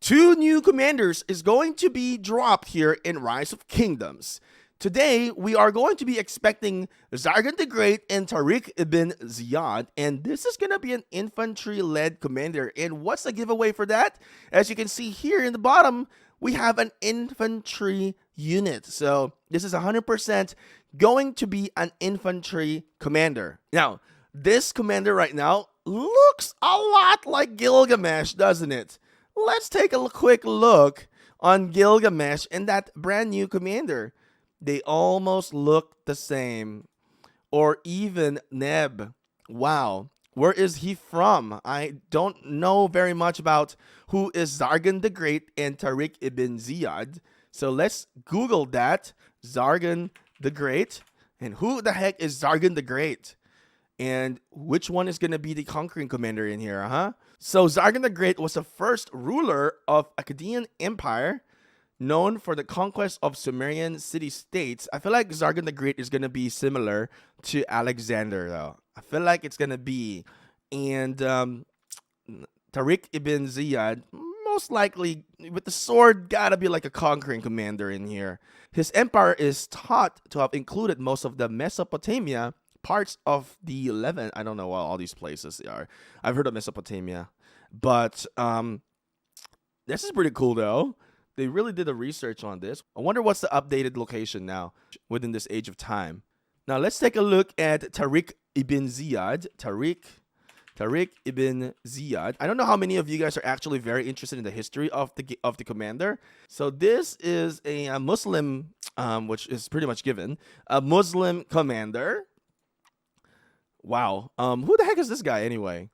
Two new commanders is going to be dropped here in Rise of Kingdoms. Today, we are going to be expecting Sargon the Great and Tariq ibn Ziyad, and this is going to be an infantry-led commander. And what's the giveaway for that? As you can see here in the bottom, we have an infantry unit. So this is 100% going to be an infantry commander. Now, this commander right now looks a lot like Gilgamesh, doesn't it? Let's take a quick look on Gilgamesh and that brand new commander. They almost look the same. Or even Neb. Wow. Where is he from? I don't know very much about who is Sargon the Great and Tariq ibn Ziyad. So let's Google that. Sargon the Great. And who the heck is Sargon the Great? And which one is going to be the conquering commander in here, huh? So Sargon the Great was the first ruler of Akkadian Empire, known for the conquest of Sumerian city-states. I feel like Sargon the Great is going to be similar to Alexander, though. I feel like it's going to be. And Tariq ibn Ziyad, most likely, with the sword, gotta be like a conquering commander in here. His empire is thought to have included most of the Mesopotamia, parts of the Levant. I don't know what all these places are. I've heard of Mesopotamia. But this is pretty cool, though. They really did the research on this. I wonder what's the updated location now within this age of time. Now, let's take a look at Tariq ibn Ziyad. Tariq ibn Ziyad. I don't know how many of you guys are actually very interested in the history of the commander. So this is a Muslim, which is pretty much given, a Muslim commander. Wow. Who the heck is this guy anyway?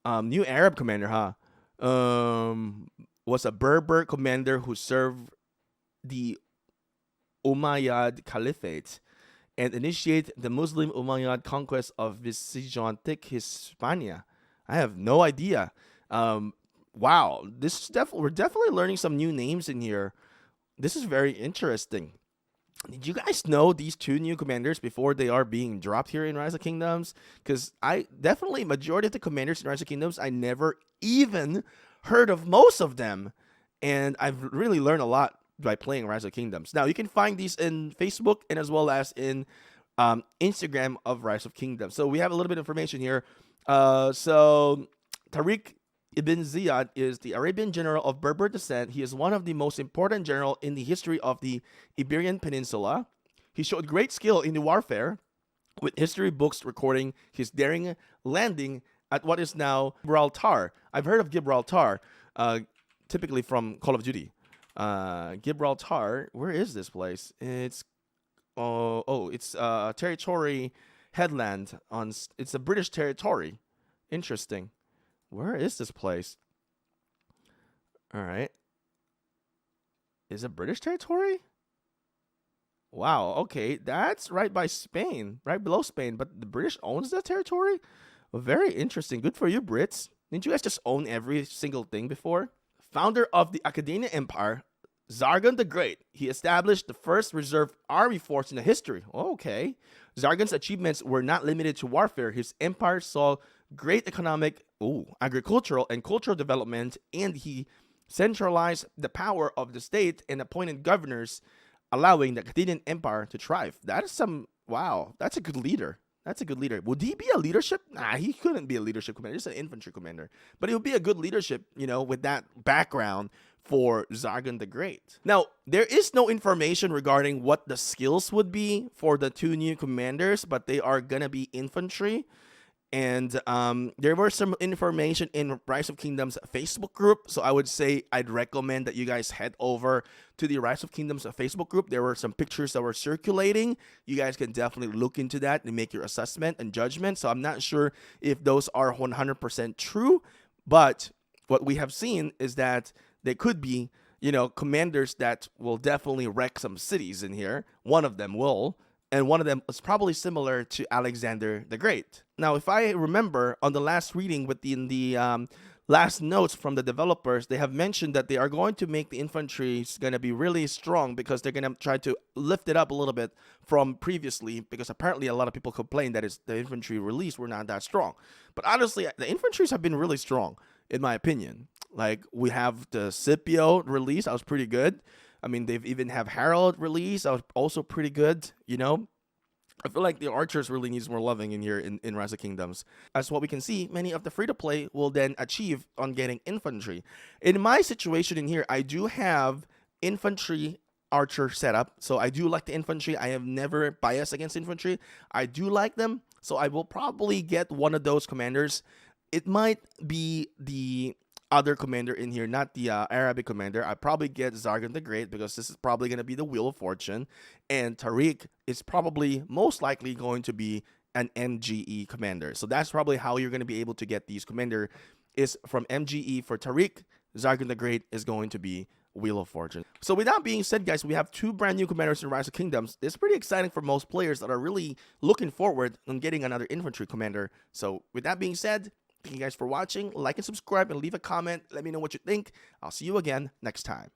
New Arab commander, huh? Was a Berber commander who served the Umayyad Caliphate and initiated the Muslim Umayyad conquest of Visigothic Hispania. I have no idea. Wow, this is we're definitely learning some new names in here. This is very interesting. Did you guys know these two new commanders before they are being dropped here in Rise of Kingdoms? Because majority of the commanders in Rise of Kingdoms, I never even heard of most of them. And I've really learned a lot by playing Rise of Kingdoms. Now, you can find these in Facebook and as well as in Instagram of Rise of Kingdoms. So we have a little bit of information here. So Tariq ibn Ziyad is the Arabian general of Berber descent. He is one of the most important general in the history of the Iberian Peninsula. He showed great skill in the warfare, with history books recording his daring landing at what is now Gibraltar. I've heard of Gibraltar, typically from Call of Duty. Gibraltar, where is this place? It's it's a territory headland on. It's a British territory. Interesting. Where is this place? All right. Is it British territory? Wow. Okay, that's right by Spain, right below Spain. But the British owns that territory. Well, very interesting. Good for you, Brits. Didn't you guys just own every single thing before? Founder of the Akkadian Empire, Sargon the Great. He established the first reserve army force in the history. Okay. Sargon's achievements were not limited to warfare. His empire saw great economic, agricultural, and cultural development, and he centralized the power of the state and appointed governors, allowing the Akkadian Empire to thrive. That is wow, that's a good leader. That's a good leader. Would he be a leadership? Nah, he couldn't be a leadership commander. He's an infantry commander. But he would be a good leadership, with that background for Sargon the Great. Now, there is no information regarding what the skills would be for the two new commanders, but they are going to be infantry. And there was some information in Rise of Kingdoms Facebook group. So I would say I'd recommend that you guys head over to the Rise of Kingdoms Facebook group. There were some pictures that were circulating. You guys can definitely look into that and make your assessment and judgment. So I'm not sure if those are 100% true. But what we have seen is that they could be, commanders that will definitely wreck some cities in here. One of them will. And one of them was probably similar to Alexander the Great. Now, if I remember on the last reading within the last notes from the developers, they have mentioned that they are going to make the infantry going to be really strong because they're going to try to lift it up a little bit from previously, because apparently a lot of people complain that the infantry release were not that strong. But honestly, the infantries have been really strong. in my opinion. Like, we have the Scipio release, that was pretty good. I mean, they've even have Harold release, that was also pretty good, you know. I feel like the archers really needs more loving in here in Rise of Kingdoms. As what we can see, many of the free-to-play will then achieve on getting infantry. In my situation in here, I do have infantry archer setup. So I do like the infantry. I have never biased against infantry. I do like them. So I will probably get one of those commanders. It might be the other commander in here, not the Arabic commander. I probably get Sargon the Great, because this is probably going to be the Wheel of Fortune, and Tariq is probably most likely going to be an MGE commander. So that's probably how you're going to be able to get these commander, is from MGE for Tariq. Sargon the Great is going to be Wheel of Fortune. So with that being said, guys, we have 2 brand new commanders in Rise of Kingdoms. It's pretty exciting for most players that are really looking forward on getting another infantry commander. So with that being said, thank you guys for watching. Like and subscribe and leave a comment. Let me know what you think. I'll see you again next time.